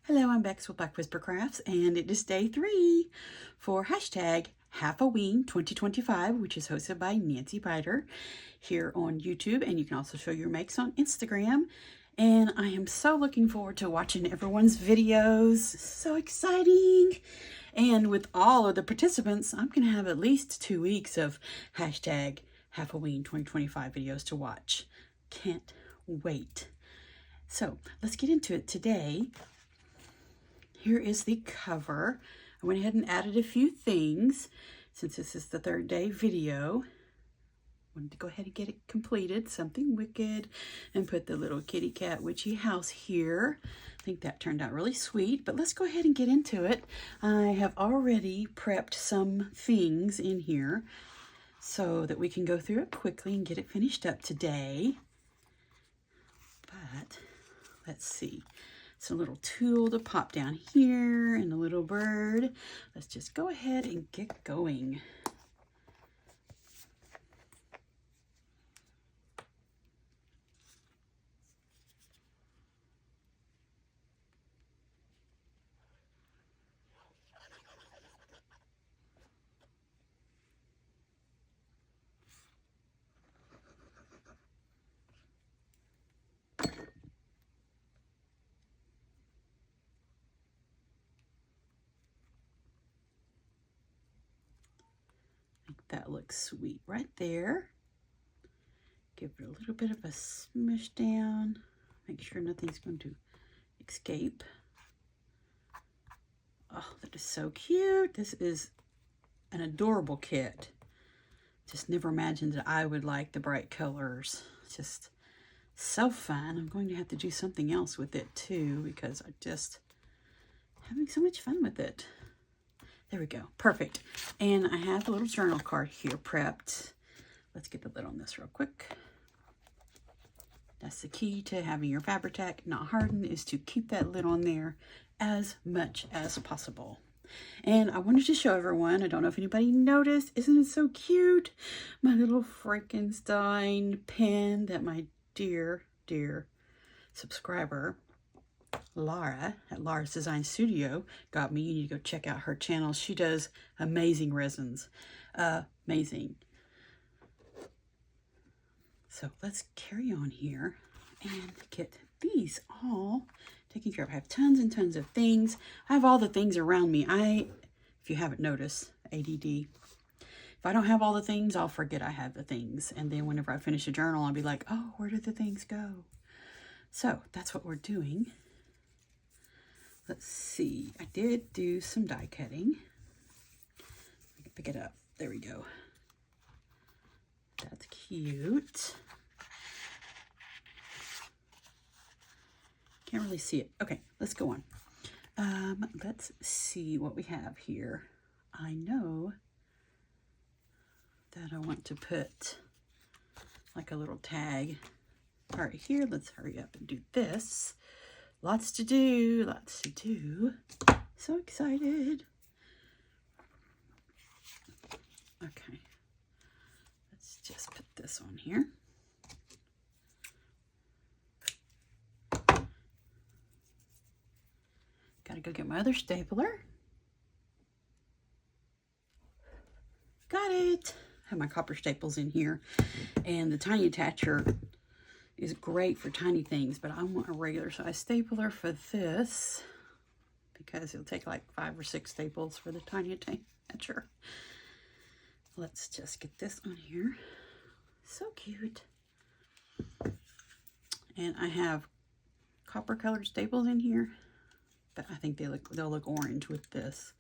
Hello, I'm Bex with Black Whisper Crafts, and it is day 3 for hashtag Halloween 2025, which is hosted by Nancy Biter here on YouTube, and you can also show your makes on Instagram. And I am so looking forward to watching everyone's videos. So exciting! And with all of the participants, I'm going to have at least 2 weeks of hashtag Halloween 2025 videos to watch. Can't wait. So let's get into it today. Here is the cover. I went ahead and added a few things since this is the 3rd day video. Wanted to go ahead and get it completed, something wicked, and put the little kitty cat witchy house here. I think that turned out really sweet, but let's go ahead and get into it. I have already prepped some things in here so that we can go through it quickly and get it finished up today. But let's see. It's a little tool to pop down here and a little bird. Let's just go ahead and get going. That looks sweet right there. Give it a little bit of a smush down. Make sure nothing's going to escape. Oh, that is so cute. This is an adorable kit. Just never imagined that I would like the bright colors. It's just so fun. I'm going to have to do something else with it too because I'm just having so much fun with it. There we go. Perfect. And I have a little journal card here prepped. Let's get the lid on this real quick. That's the key to having your Fabri-Tac not harden, is to keep that lid on there as much as possible. And I wanted to show everyone, I don't know if anybody noticed, isn't it so cute? My little Frankenstein pen that my dear subscriber Laura at Laura's Design Studio got me. You need to go check out her channel. She does amazing resins. Amazing. So let's carry on here and get these all taken care of. I have tons and tons of things. I have all the things around me. If you haven't noticed, ADD. If I don't have all the things, I'll forget I have the things. And then whenever I finish a journal, I'll be like, oh, where did the things go? So that's what we're doing. Let's see, I did do some die cutting. I can pick it up. There we go. That's cute. Can't really see it. Okay, let's go on. Let's see what we have here. I know that I want to put like a little tag right here. Let's hurry up and do this. Lots to do, lots to do. So excited. Okay, let's just put this on here. Gotta go get my other stapler. Got it. I have my copper staples in here. And the tiny attacher is great for tiny things, but I want a regular size stapler for this because it'll take like 5 or 6 staples for the tiny attacher. Let's just get this on here. So cute. And I have copper colored staples in here, but I think they'll look orange with this.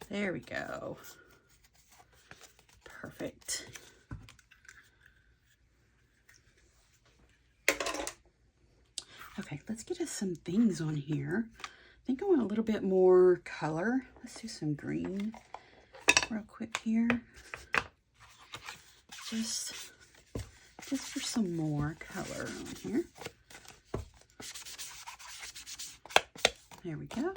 There we go. Perfect. Okay, let's get us some things on here. I think I want a little bit more color. Let's do some green real quick here. Just for some more color on here. There we go.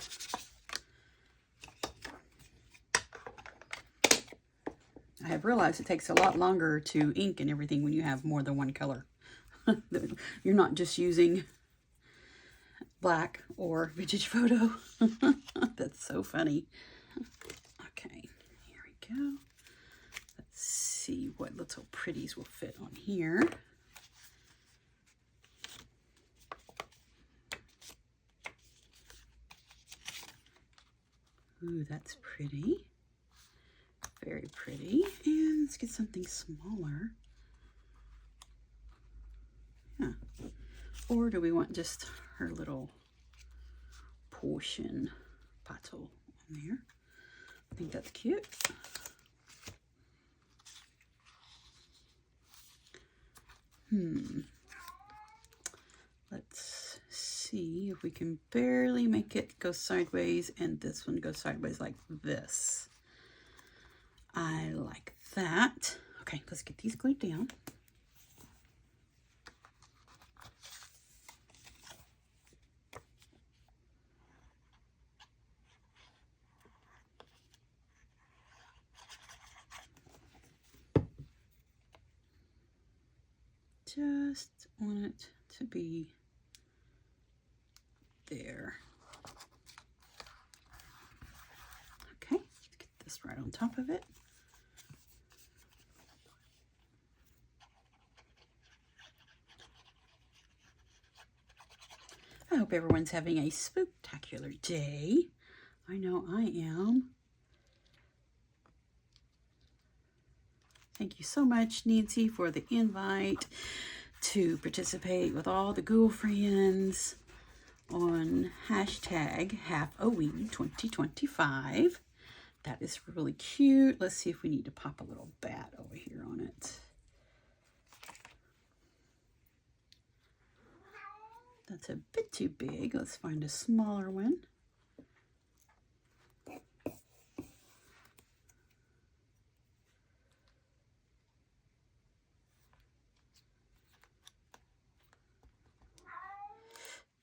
I have realized it takes a lot longer to ink and everything when you have more than one color. You're not just using black or vintage photo. That's so funny. Okay, here we go. Let's see what little pretties will fit on here. Ooh, that's pretty. Very pretty. And let's get something smaller. Yeah. Or do we want just her little portion bottle on there? I think that's cute. Let's see if we can barely make it go sideways and this one goes sideways like this. I like that. Okay, let's get these glued down. Just want it to be there. Okay, let's get this right on top of it. I hope everyone's having a spooktacular day. I know I am. Thank you so much, Nancy, for the invite to participate with all the ghoul friends on hashtag #HalfAween 2025. That is really cute. Let's see if we need to pop a little bat over here on it. That's a bit too big. Let's find a smaller one.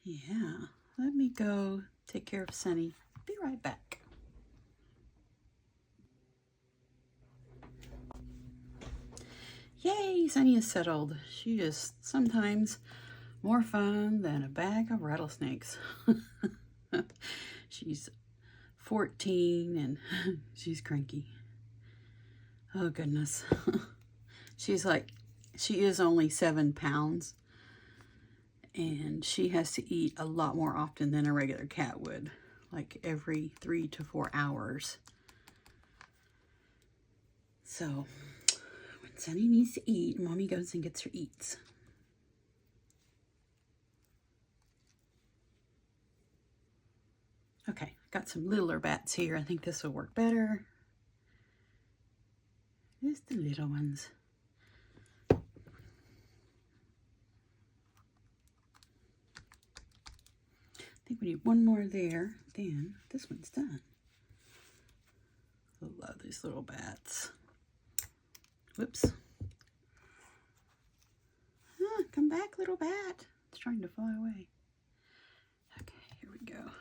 Yeah, let me go take care of Sunny. Be right back. Yay, Sunny is settled. She is sometimes more fun than a bag of rattlesnakes. She's 14 and she's cranky. Oh goodness. She is only 7 pounds. And she has to eat a lot more often than a regular cat would, like every 3 to 4 hours. So when Sunny needs to eat, Mommy goes and gets her eats. Okay, got some littler bats here. I think this will work better. Just the little ones. I think we need one more there, then this one's done. I love these little bats. Whoops. Ah, come back, little bat. It's trying to fly away. Okay, here we go.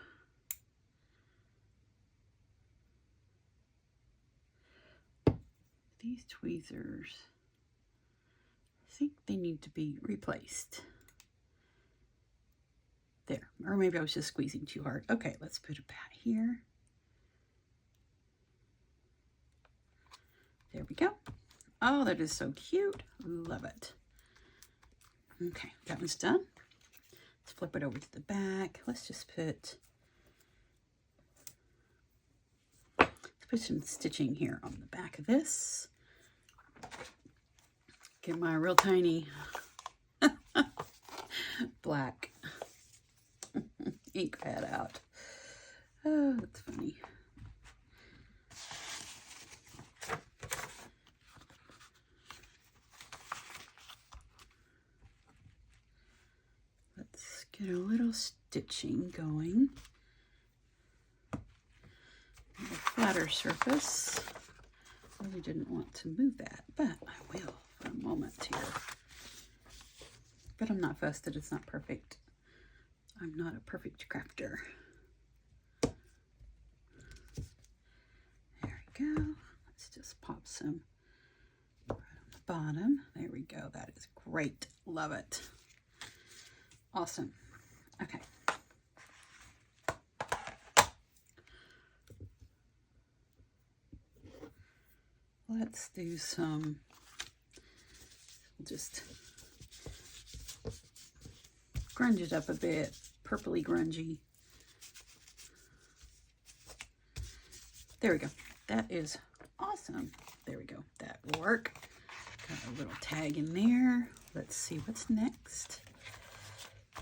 These tweezers, I think they need to be replaced. There, or maybe I was just squeezing too hard. Okay, let's put a bat here. There we go. Oh, that is so cute. Love it. Okay, that one's done. Let's flip it over to the back. Let's put some stitching here on the back of this. Get my real tiny black ink pad out. Oh, that's funny. Let's get a little stitching going. A flatter surface. I really didn't want to move that, but I will for a moment here. But I'm not fussed that it's not perfect. I'm not a perfect crafter. we go. Let's just pop some right on the bottom. There we go. That is great. Love it. Awesome. Okay. Let's do some, we'll just grunge it up a bit, purpley grungy. There we go. That is awesome. There we go. That will work. Got a little tag in there. Let's see what's next.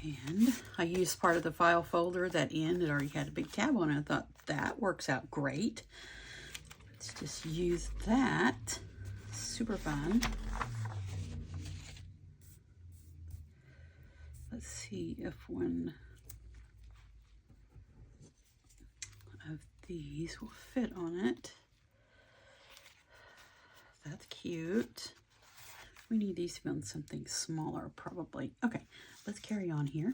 And I used part of the file folder. That end, it already had a big tab on it. I thought that works out great. Let's just use that. Super fun. Let's see if one of these will fit on it. That's cute. We need these to be on something smaller, probably. Okay, let's carry on here.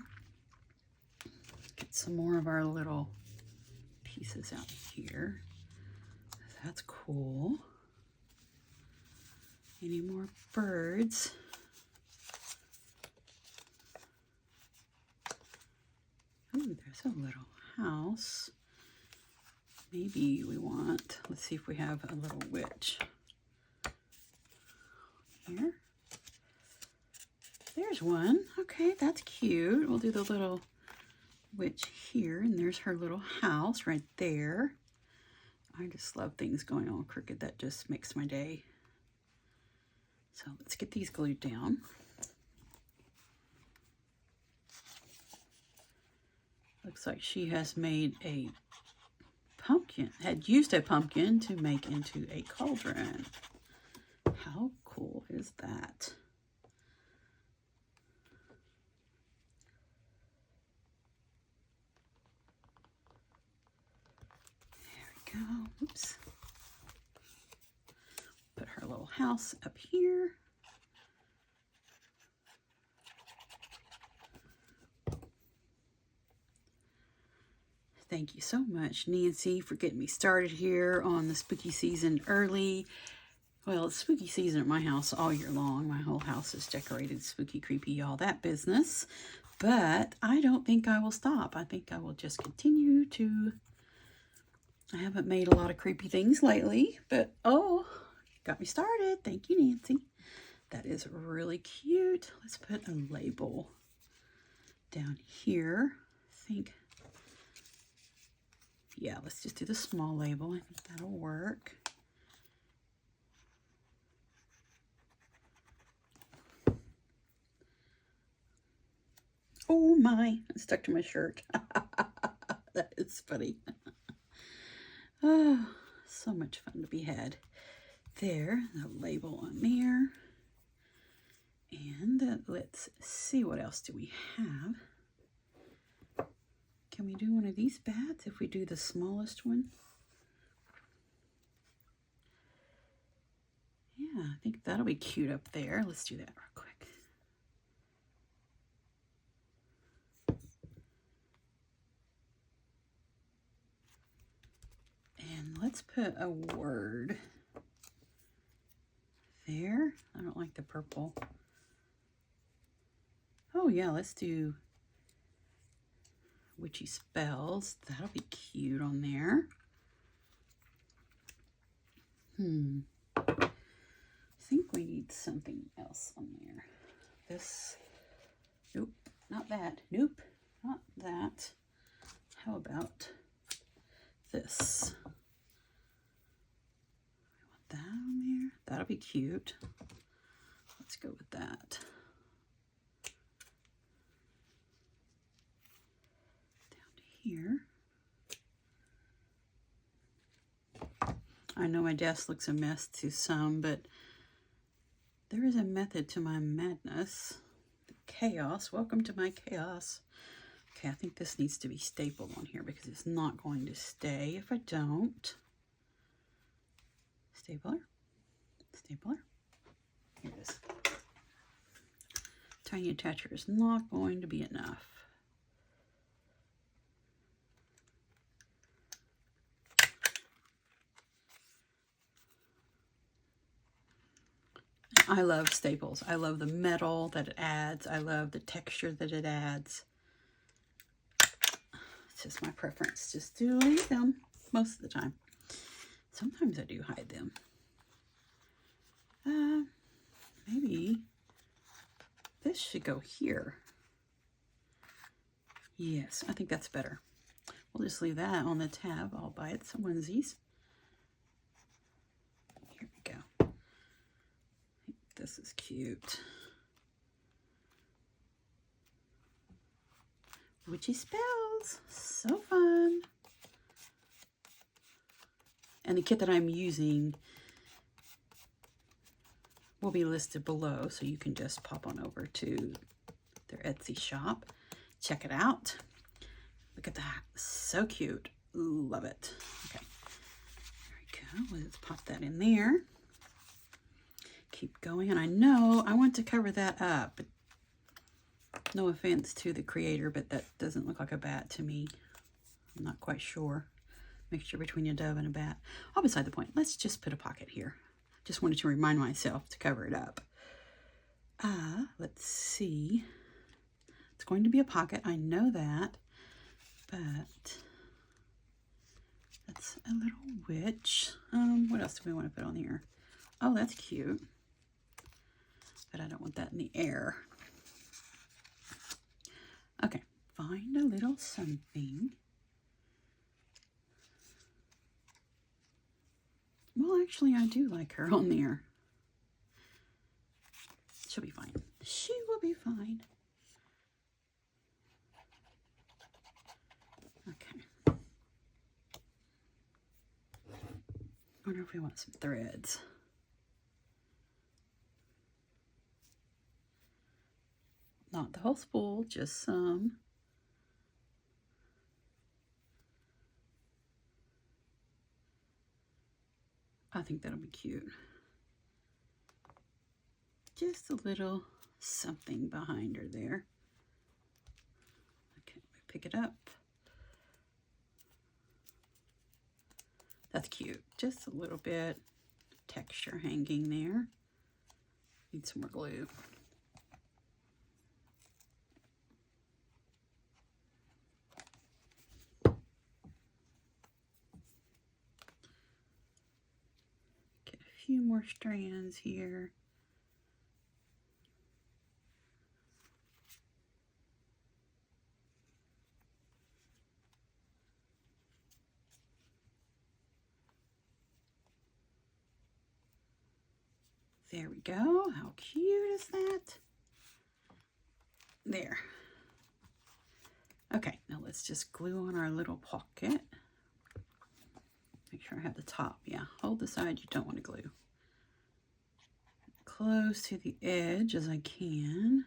Get some more of our little pieces out here. That's cool. Any more birds? Ooh, there's a little house. Maybe we want, let's see if we have a little witch. Here. There's one. Okay, that's cute. We'll do the little witch here, and there's her little house right there. I just love things going all crooked. That just makes my day. So let's get these glued down. Looks like she has made a pumpkin, had used a pumpkin to make into a cauldron. How cool is that? There we go. Oops. Put her little house up here. Thank you so much, Nancy, for getting me started here on the spooky season early. Well, it's spooky season at my house all year long. My whole house is decorated spooky, creepy, all that business. But I don't think I will stop. I think I will just continue to... I haven't made a lot of creepy things lately, but oh, got me started. Thank you, Nancy. That is really cute. Let's put a label down here. I think... yeah, let's just do the small label. I think that'll work. Oh my, it stuck to my shirt. That is funny. Oh, so much fun to be had. There, the label on there. And let's see, what else do we have? Can we do one of these bats if we do the smallest one? Yeah, I think that'll be cute up there. Let's do that real quick. And let's put a word there. I don't like the purple. Oh yeah, let's do witchy spells. That'll be cute on there. I think we need something else on there. This, nope, not that. Nope, not that. How about this? We want that on there. That'll be cute. Let's go with that. Here. I know my desk looks a mess to some, but there is a method to my madness. The chaos. Welcome to my chaos. Okay, I think this needs to be stapled on here because it's not going to stay if I don't. Stapler. Stapler. Here it is. Tiny attacher is not going to be enough. I love staples. I love the metal that it adds. I love the texture that it adds. It's just my preference just to leave them most of the time. Sometimes I do hide them. Maybe this should go here. Yes, I think that's better. We'll just leave that on the tab all by its onesies. Here we go. This is cute. Witchy spells. So fun. And the kit that I'm using will be listed below, so you can just pop on over to their Etsy shop. Check it out. Look at that. So cute. Love it. Okay. There we go. Let's pop that in there. Keep going. And I know I want to cover that up. But no offense to the creator, but that doesn't look like a bat to me. I'm not quite sure. Mixture between a dove and a bat. All beside the point. Let's just put a pocket here. Just wanted to remind myself to cover it up. Let's see. It's going to be a pocket. I know that. But that's a little witch. What else do we want to put on here? Oh, that's cute. But I don't want that in the air. Okay. Find a little something. Well, actually, I do like her on there. She'll be fine. She will be fine. Okay. I wonder if we want some threads. Not the whole spool, just some. I think that'll be cute. Just a little something behind her there. Okay, we pick it up. That's cute. Just a little bit texture hanging there. Need some more glue. Few more strands here. There we go. How cute is that? There. Okay, now let's just glue on our little pocket. Make sure I have the top. Yeah, hold the side you don't want to glue. Close to the edge as I can.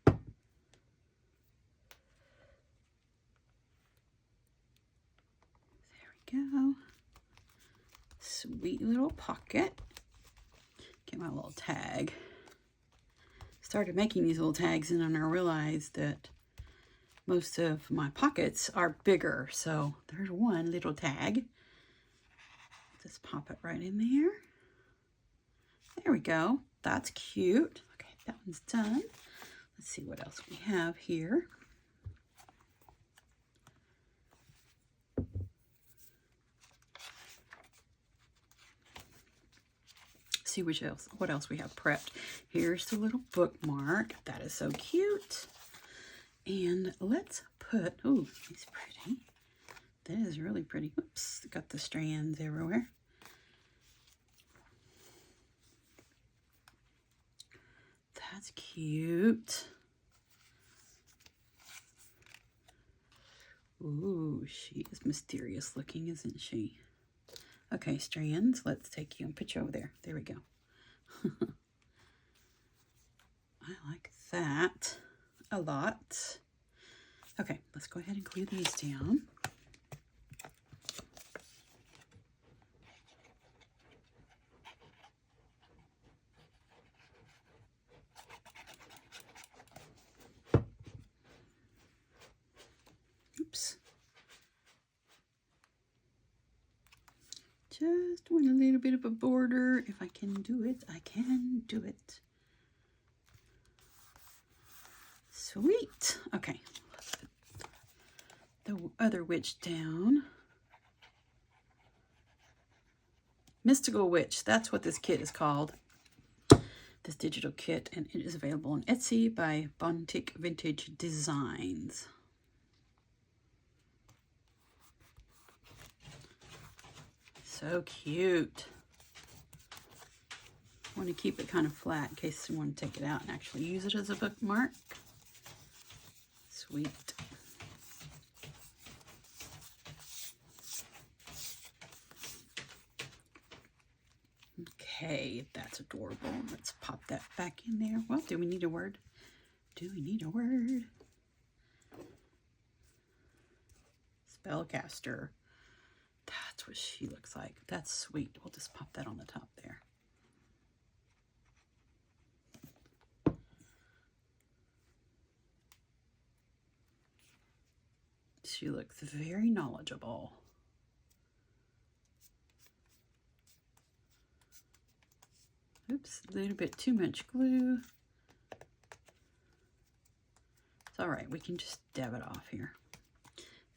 There we go. Sweet little pocket. Get my little tag. Started making these little tags and then I realized that most of my pockets are bigger. So there's one little tag. Just pop it right in there. There we go. That's cute. Okay, that one's done. Let's see what else we have here. See what else we have prepped. Here's the little bookmark. That is so cute. And let's put, oh, he's pretty. That is really pretty. Oops, got the strands everywhere. That's cute. Ooh, she is mysterious looking, isn't she? Okay, strands, let's take you and put you over there. There we go. I like that a lot. Okay, let's go ahead and glue these down. Oops. Just want a little bit of a border. If I can do it, I can do it. Sweet. Okay. The other witch down. Mystical Witch. That's what this kit is called. This digital kit, and it is available on Etsy by BontikVintageDesigns. So cute. I want to keep it kind of flat in case you want to take it out and actually use it as a bookmark. Sweet. Okay, that's adorable. Let's pop that back in there. Well, do we need a word? Do we need a word? Spellcaster. That's what she looks like. That's sweet. We'll just pop that on the top there. She looks very knowledgeable. Oops, a little bit too much glue. It's all right. We can just dab it off here.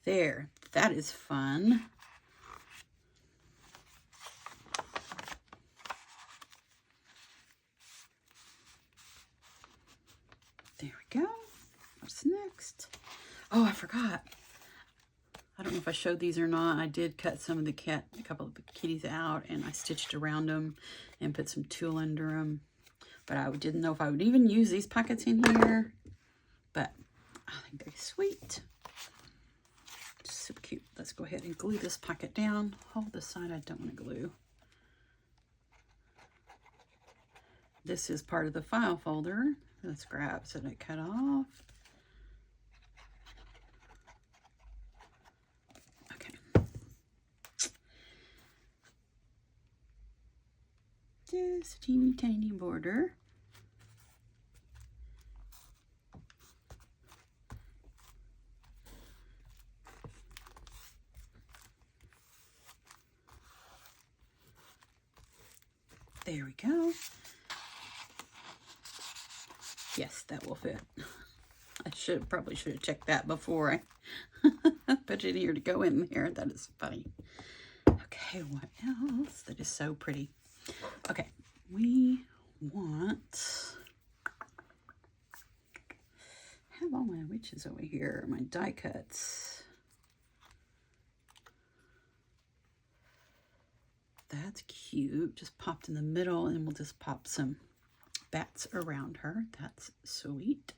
There. That is fun. There we go. What's next? Oh, I forgot. I don't know if I showed these or not. I did cut some of a couple of the kitties out, and I stitched around them and put some tulle under them. But I didn't know if I would even use these pockets in here. But I think they're sweet. Super cute. Let's go ahead and glue this pocket down. Hold the side I don't want to glue. This is part of the file folder. The scraps that I cut off. Okay. Just a teeny tiny border. There we go. Yes, that will fit. I probably should have checked that before I put it here to go in there. That is funny. Okay, what else? That is so pretty. Okay, we want... I have all my witches over here, my die cuts. That's cute. Just popped in the middle, and we'll just pop some bats around her. That's sweet.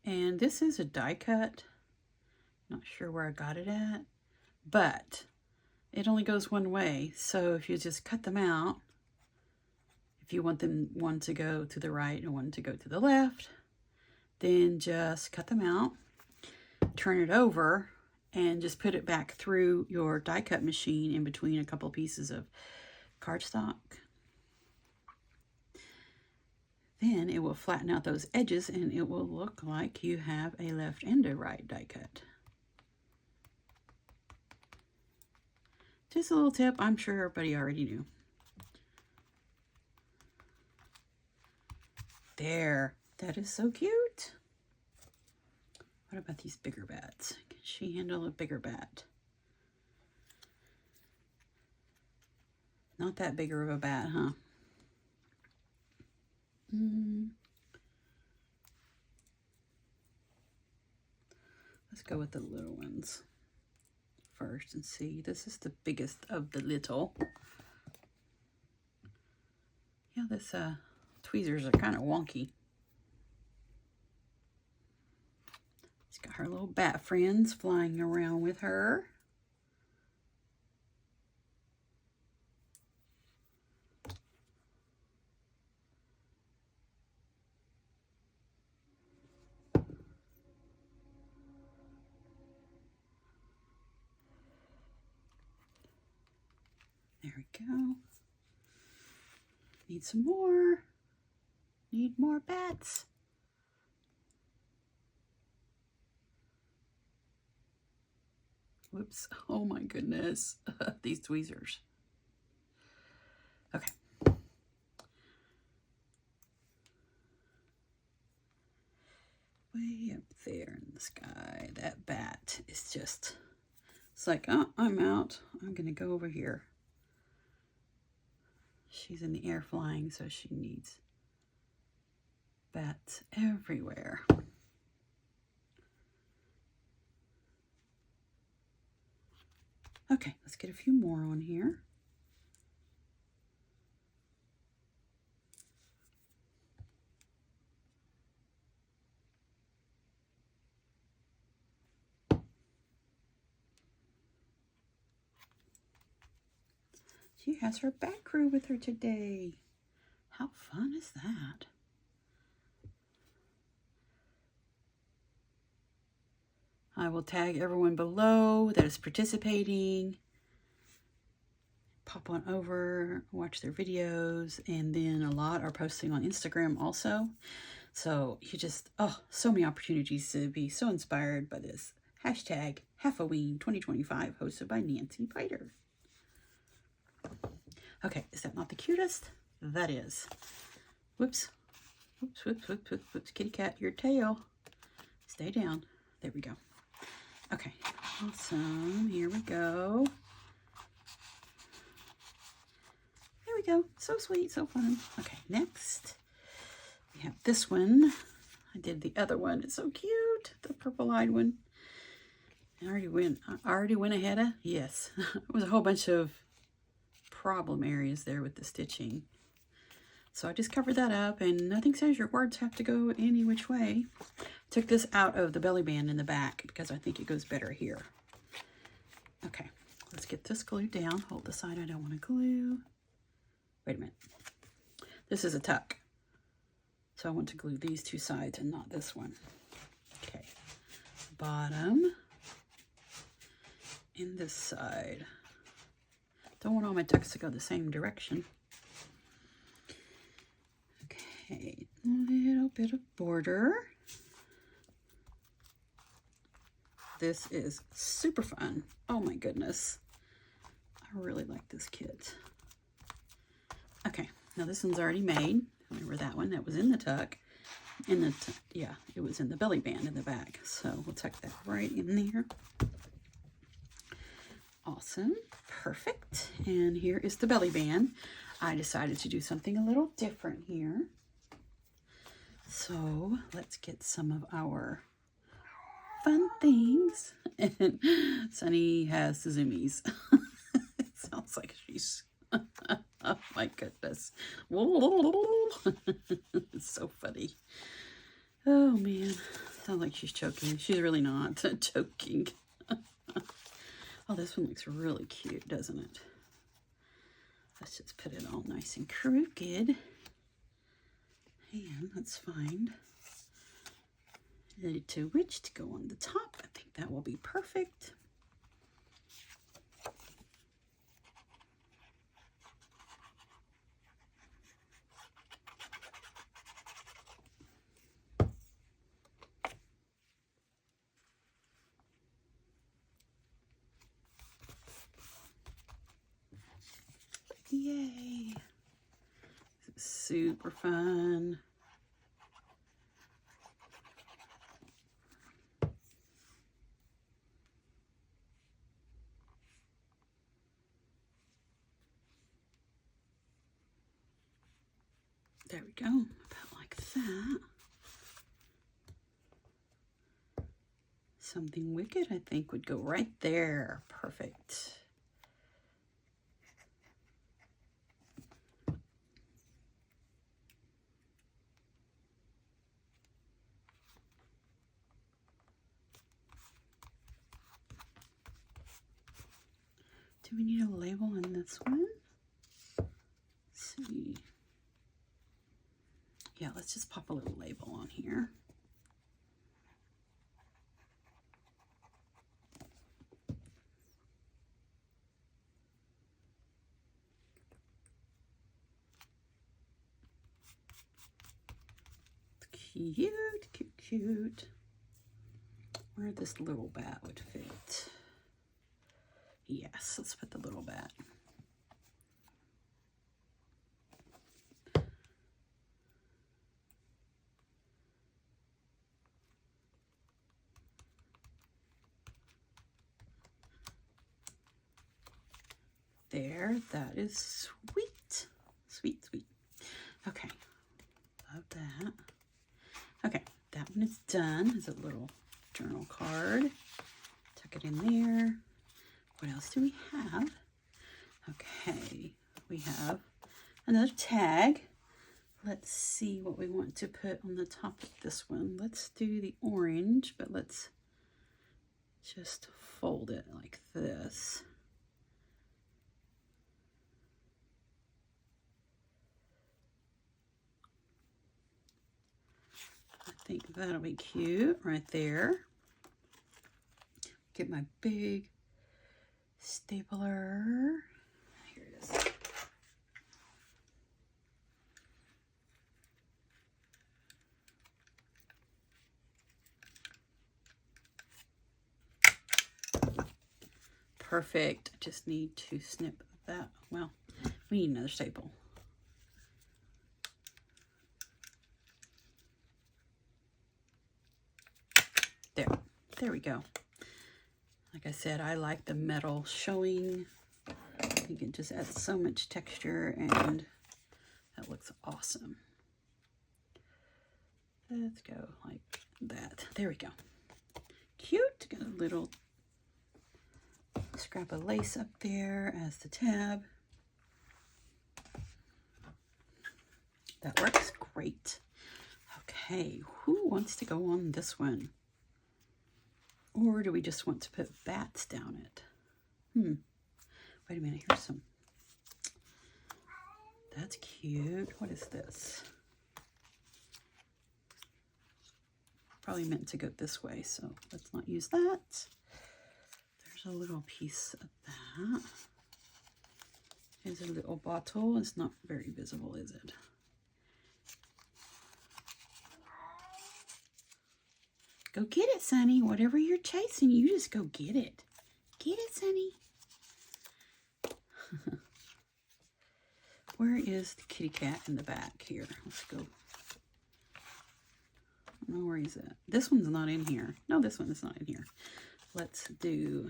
And this is a die cut. Not sure where I got it at, but it only goes one way. So if you just cut them out, if you want them one to go to the right and one to go to the left, then just cut them out, turn it over, and just put it back through your die cut machine in between a couple pieces of cardstock. Then it will flatten out those edges, and it will look like you have a left and a right die cut. Just a little tip, I'm sure everybody already knew. There, that is so cute. What about these bigger bats? Can she handle a bigger bat? Not that bigger of a bat, huh? Let's go with the little ones first and see. This is the biggest of the little. Yeah, this tweezers are kind of wonky. She's got her little bat friends flying around with her. There we go. Need some more. Need more bats. Whoops. Oh my goodness. These tweezers. Okay. Way up there in the sky, that bat is just, it's like, oh, I'm out. I'm going to go over here. She's in the air flying, so she needs bats everywhere. Okay, let's get a few more on here. She has her bat crew with her today. How fun is that? I will tag everyone below that is participating. Pop on over, watch their videos, and then a lot are posting on Instagram also. So you just, oh, so many opportunities to be so inspired by this hashtag Halloween 2025 hosted by Nancy Piter. Okay, is that not the cutest? That is. Whoops. Whoops, whoops, whoops, whoops, whoops. Kitty cat, your tail. Stay down. There we go. Okay, awesome. Here we go. There we go. So sweet, so fun. Okay, next we have this one. I did the other one. It's so cute. The purple-eyed one. I already went ahead of, yes. It was a whole bunch of problem areas there with the stitching. So I just covered that up, and nothing says your words have to go any which way. Took this out of the belly band in the back because I think it goes better here. Okay, let's get this glued down. Hold the side I don't want to glue. Wait a minute. This is a tuck. So I want to glue these two sides and not this one. Okay, bottom and this side. Don't want all my tucks to go the same direction. Okay, a little bit of border. This is super fun. Oh my goodness. I really like this kit. Okay, now this one's already made. Remember that one? That was in the tuck. Yeah, it was in the belly band in the back. So we'll tuck that right in there. Awesome. Perfect. And here is the belly band. I decided to do something a little different here. So let's get some of our fun things. And Sunny has the zoomies. It sounds like she's, oh my goodness. It's so funny. Oh man, sounds like she's choking. She's really not choking. Oh, this one looks really cute, doesn't it? Let's just put it all nice and crooked. And let's find a little witch to go on the top. I think that will be perfect. Yay! Super fun. There we go, about like that. Something wicked, I think, would go right there. Perfect. Do we need a label on this one? Let's see. Yeah, let's just pop a little label on here. Cute, cute, cute. Where this little bat would fit. Yes, let's put the little bat. There, that is sweet. Sweet, sweet. Okay, love that. Okay, that one is done. There's a little journal card. Tuck it in there. What else do we have? Okay, we have another tag. Let's see what we want to put on the top of this one. Let's do the orange, but let's just fold it like this. I think that'll be cute right there. Get my big stapler. Here it is. Perfect. I just need to snip that. Well, we need another staple. There we go. Like I said, I like the metal showing. I think it just adds so much texture and that looks awesome. Let's go like that. There we go. Cute. Got a little scrap of lace up there as the tab. That works great. Okay, who wants to go on this one? Or do we just want to put bats down it? Wait a minute, here's some. That's cute. What is this? Probably meant to go this way, so let's not use that. There's a little piece of that. Here's a little bottle. It's not very visible, is it? Go get it, Sonny. Whatever you're chasing, you just go get it. Get it, Sonny. Where is the kitty cat in the back here? Let's go. I don't know where he's at. This one's not in here. No, this one is not in here. Let's do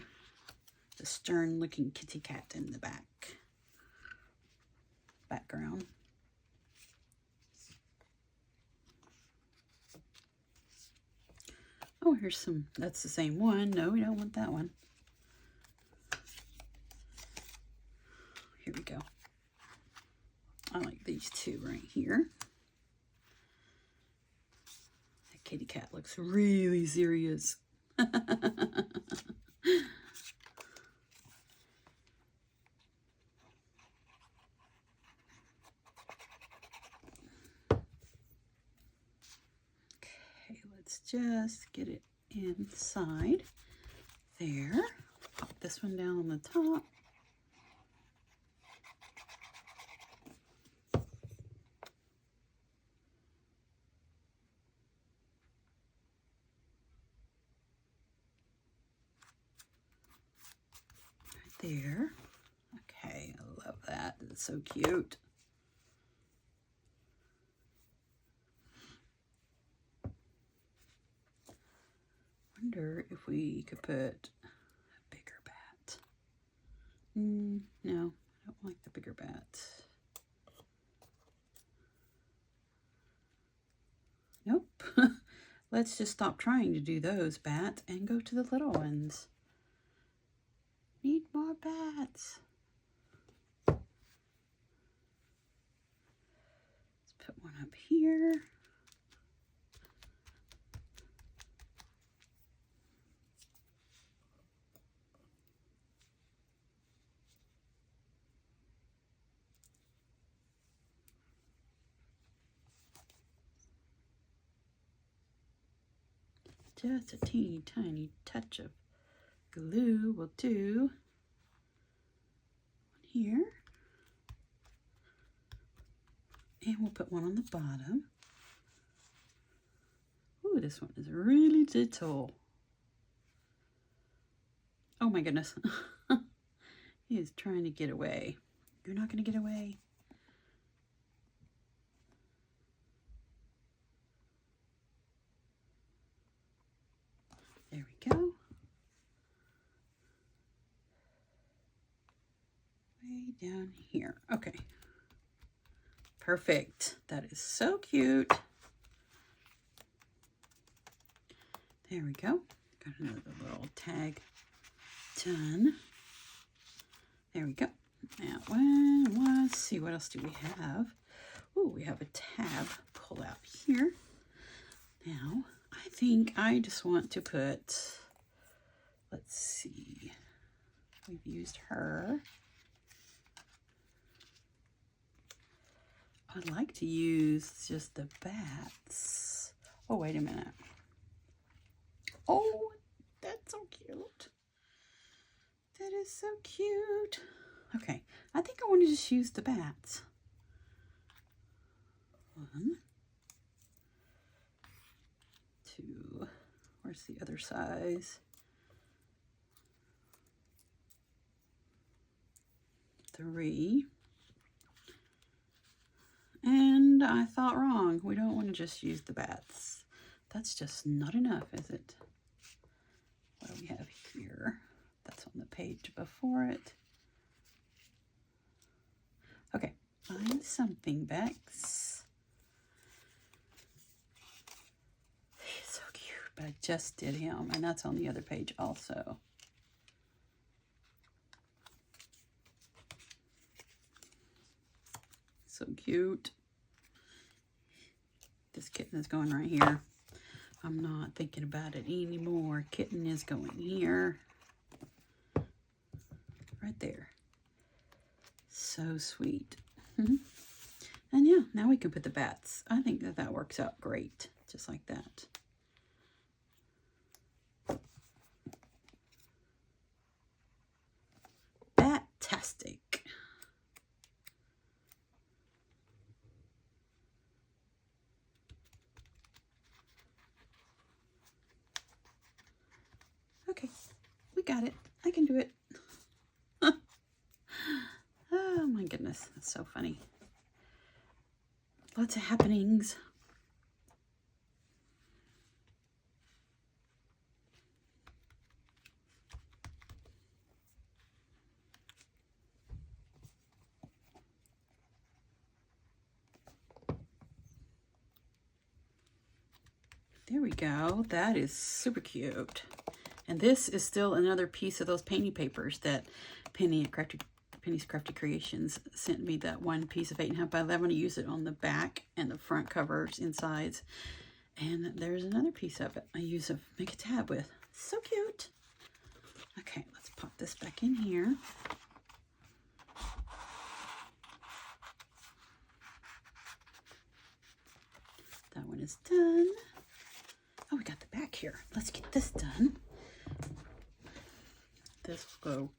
the stern-looking kitty cat in the background. Oh, here's some. That's the same one. No, we don't want that one. Here we go. I like these two right here. The kitty cat looks really serious. Just get it inside there. Pop this one down on the top. Right there. Okay, I love that. It's so cute. Wonder if we could put a bigger bat. No, I don't like the bigger bat. Nope. Let's just stop trying to do those bats and go to the little ones. Need more bats. Let's put one up here. Just a teeny tiny touch of glue will do. One here. And we'll put one on the bottom. Ooh, this one is really little. Oh my goodness. He is trying to get away. You're not going to get away. There we go. Way down here. Okay. Perfect. That is so cute. There we go. Got another little tag done. There we go. Now, let's see, what else do we have? Oh, we have a tab pull out here. Now, I think I just want to put, let's see, we've used her. I'd like to use just the bats. Oh, wait a minute. Oh, that's so cute. That is so cute. Okay, I think I want to just use the bats. 1, 2, where's the other size? 3. And I thought wrong. We don't want to just use the bats. That's just not enough, is it? What do we have here? That's on the page before it. Okay, find something, Bex. He's so cute, but I just did him, and that's on the other page also. So cute. This kitten is going right here. I'm not thinking about it anymore. Kitten is going here. Right there. So sweet. And yeah, now we can put the bats. I think that that works out great. Just like that. Bat-tastic. Okay, we got it. I can do it. Oh my goodness, that's so funny. Lots of happenings. There we go. That is super cute. And this is still another piece of those painting papers that Penny's Crafty Creations sent me, that one piece of 8.5 by 11 to use it on the back and the front covers, insides. And there's another piece of it I use to make a tab with. So cute. Okay, let's pop this back in here. That one is done. Oh, we got the back here. Let's get this done. This will go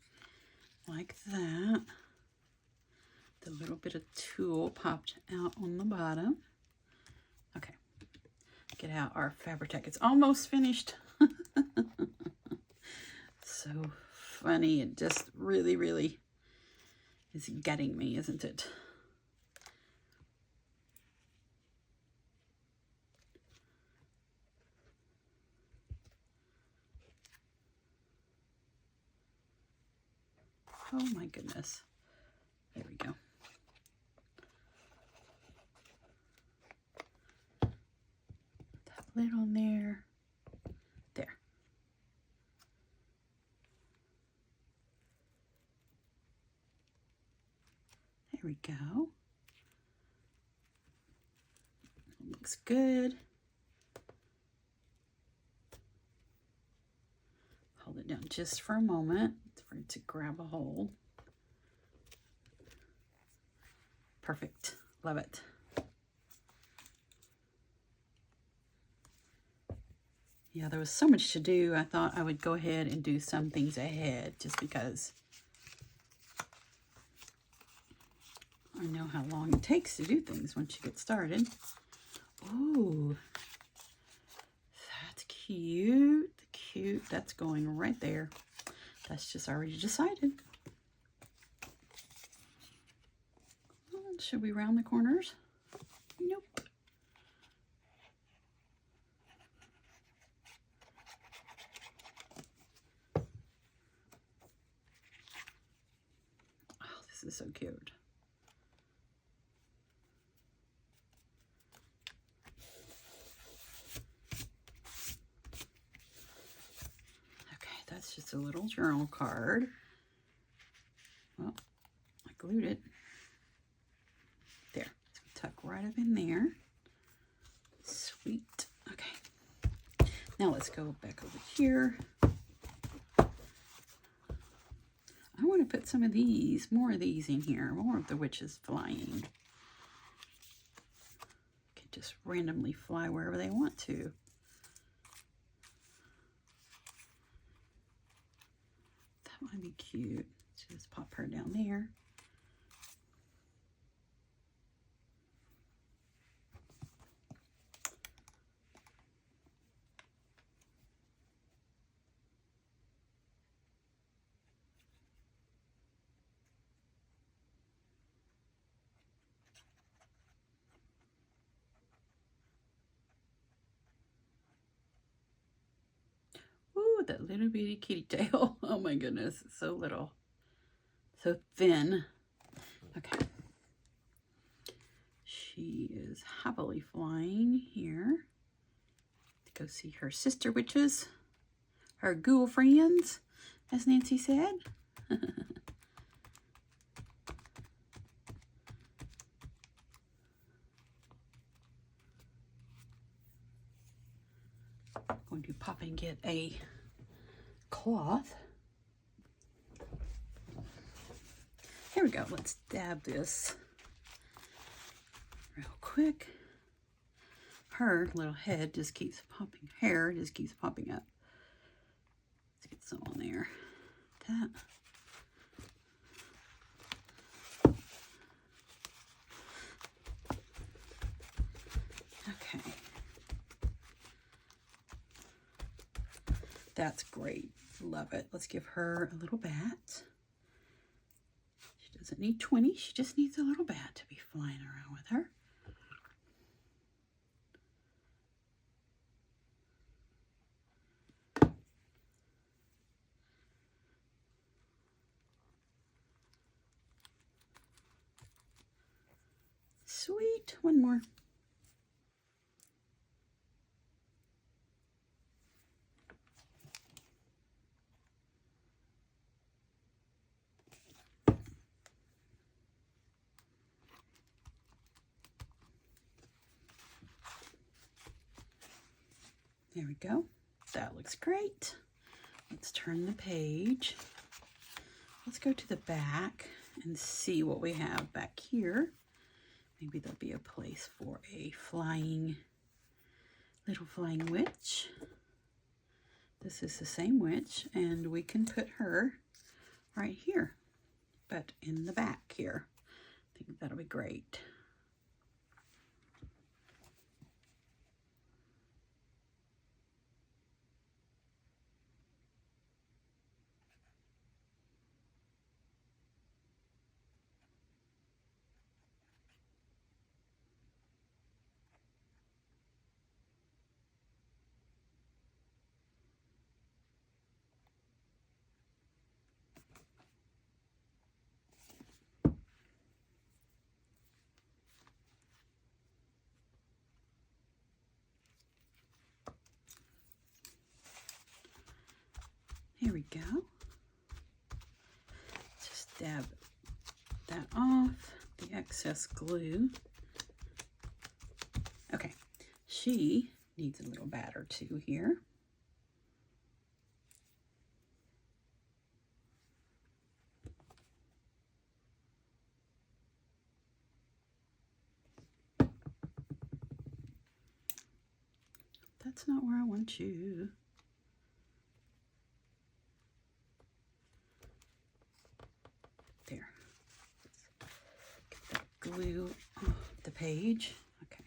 like that. The little bit of tulle popped out on the bottom. Okay, get out our Fabri-Tac. It's almost finished. So funny. It just really, really is getting me, isn't it? Oh my goodness. There we go. That lid on there. There. There we go. Looks good. Hold it down just for a moment for it to grab a hold. Perfect. Love it. Yeah, there was so much to do. I thought I would go ahead and do some things ahead just because I know how long it takes to do things once you get started. Ooh, cute, cute. That's going right there. That's just already decided. Should we round the corners? Nope. Oh, this is so cute. Okay, that's just a little journal card. Well, I glued it. There. It's gonna tuck right up in there. Sweet. Okay. Now let's go back over here. I want to put some of these, more of these in here, more of the witches flying. Can just randomly fly wherever they want to. That might be cute. Just pop her down there. Ooh, that little bitty kitty tail. Oh my goodness, it's so little. So thin. Okay. She is happily flying here to go see her sister witches, her ghoul friends, as Nancy said. I'm going to pop and get a cloth. Here we go. Let's dab this real quick. Her little head just keeps popping. Hair just keeps popping up. Let's get some on there. That. Okay. That's great. Love it. Let's give her a little bat. She doesn't need 20. She just needs a little bat to be flying around with her. Sweet. One more. There we go. That looks great. Let's turn the page. Let's go to the back and see what we have back here. Maybe there'll be a place for a little flying witch. This is the same witch, and we can put her right here, but in the back here. I think that'll be great. Here we go. Just dab that off, the excess glue. Okay, she needs a little bat or two here. That's not where I want you. There. Get that glue off the page. Okay.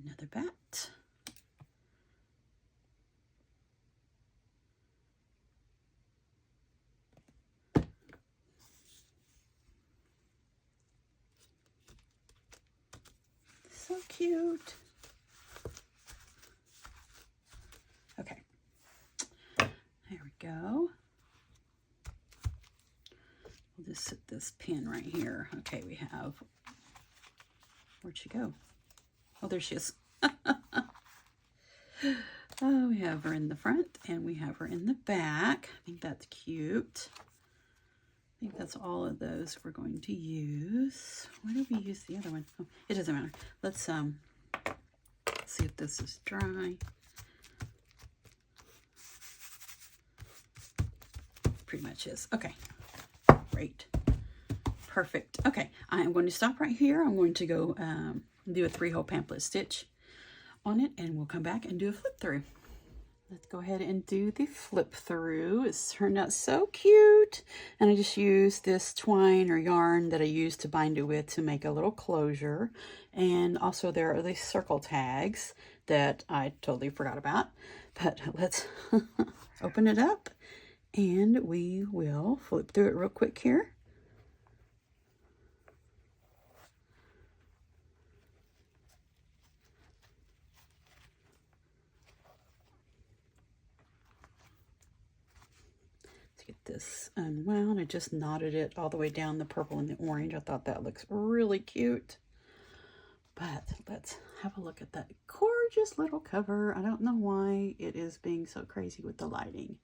Another bat. cute. Okay, there we go. We'll just set this pin right here. Okay, we have, where'd she go? Oh, there she is. Oh, we have her in the front and we have her in the back. I think that's cute. I think that's all of those we're going to use. Why did we use the other one? Oh, it doesn't matter. Let's see if this is dry. Pretty much is. Okay, great. Perfect. Okay, I'm going to stop right here. I'm going to go do a 3-hole pamphlet stitch on it, and we'll come back and do a flip through. Let's go ahead and do the flip through. It's turned out so cute, and I just used this twine or yarn that I used to bind it with to make a little closure. And also there are these circle tags that I totally forgot about, but let's open it up and we will flip through it real quick here. Get this unwound. I just knotted it all the way down, the purple and the orange. I thought that looks really cute. But let's have a look at that gorgeous little cover. I don't know why it is being so crazy with the lighting.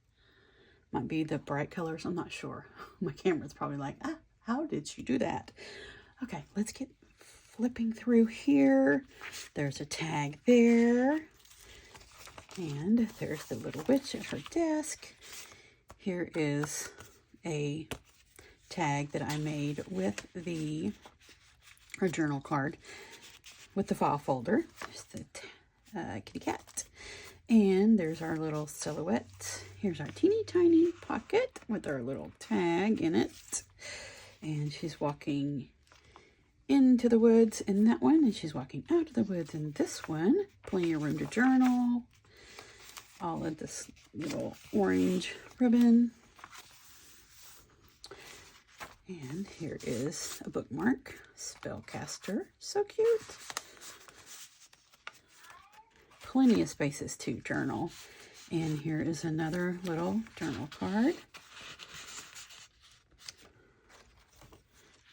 Might be the bright colors, I'm not sure. My camera's probably like, ah, how did she do that? Okay, let's get flipping through here. There's a tag there. And there's the little witch at her desk. Here is a tag that I made with her journal card with the file folder. There's the kitty cat. And there's our little silhouette. Here's our teeny tiny pocket with our little tag in it. And she's walking into the woods in that one. And she's walking out of the woods in this one. Plenty of room to journal. All of this little orange ribbon. And here is a bookmark, Spellcaster, so cute. Plenty of spaces to journal. And here is another little journal card.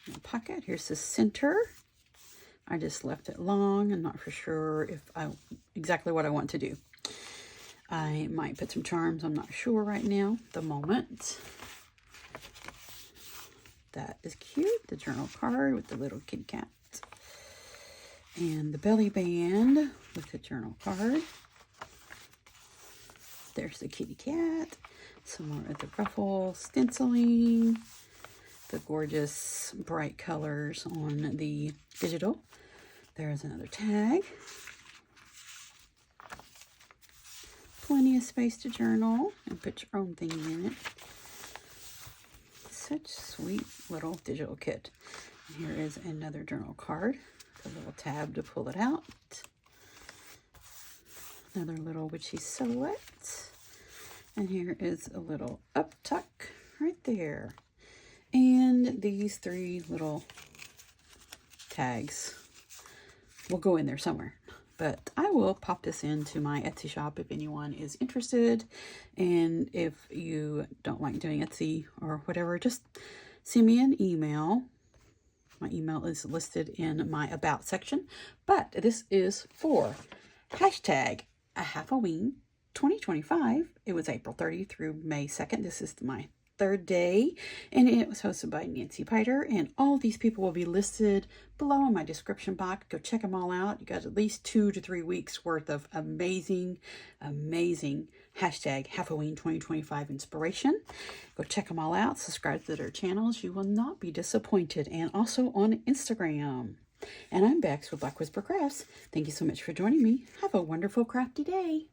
In the pocket, here's the center. I just left it long. I'm not for sure if exactly what I want to do. I might put some charms. I'm not sure right now, at the moment. That is cute. The journal card with the little kitty cat. And the belly band with the journal card. There's the kitty cat. Some more of the ruffle stenciling. The gorgeous bright colors on the digital. There's another tag. Plenty of space to journal and put your own thing in it. Such sweet little digital kit. And here is another journal card. A little tab to pull it out. Another little witchy silhouette. And here is a little up tuck right there. And these 3 little tags will go in there somewhere. But I will pop this into my Etsy shop if anyone is interested. And if you don't like doing Etsy or whatever, just send me an email. My email is listed in my About section. But this is for hashtag Halloween 2025. It was April 30 through May 2nd. This is my 3rd day, and it was hosted by Nancy Piter, and all these people will be listed below in my description box. Go check them all out. You got at least 2 to 3 weeks worth of amazing hashtag Halloween 2025 inspiration. Go check them all out. Subscribe to their channels. You will not be disappointed. And also on Instagram. And I'm Bex with Black Whisper Crafts. Thank you so much for joining me. Have a wonderful crafty day.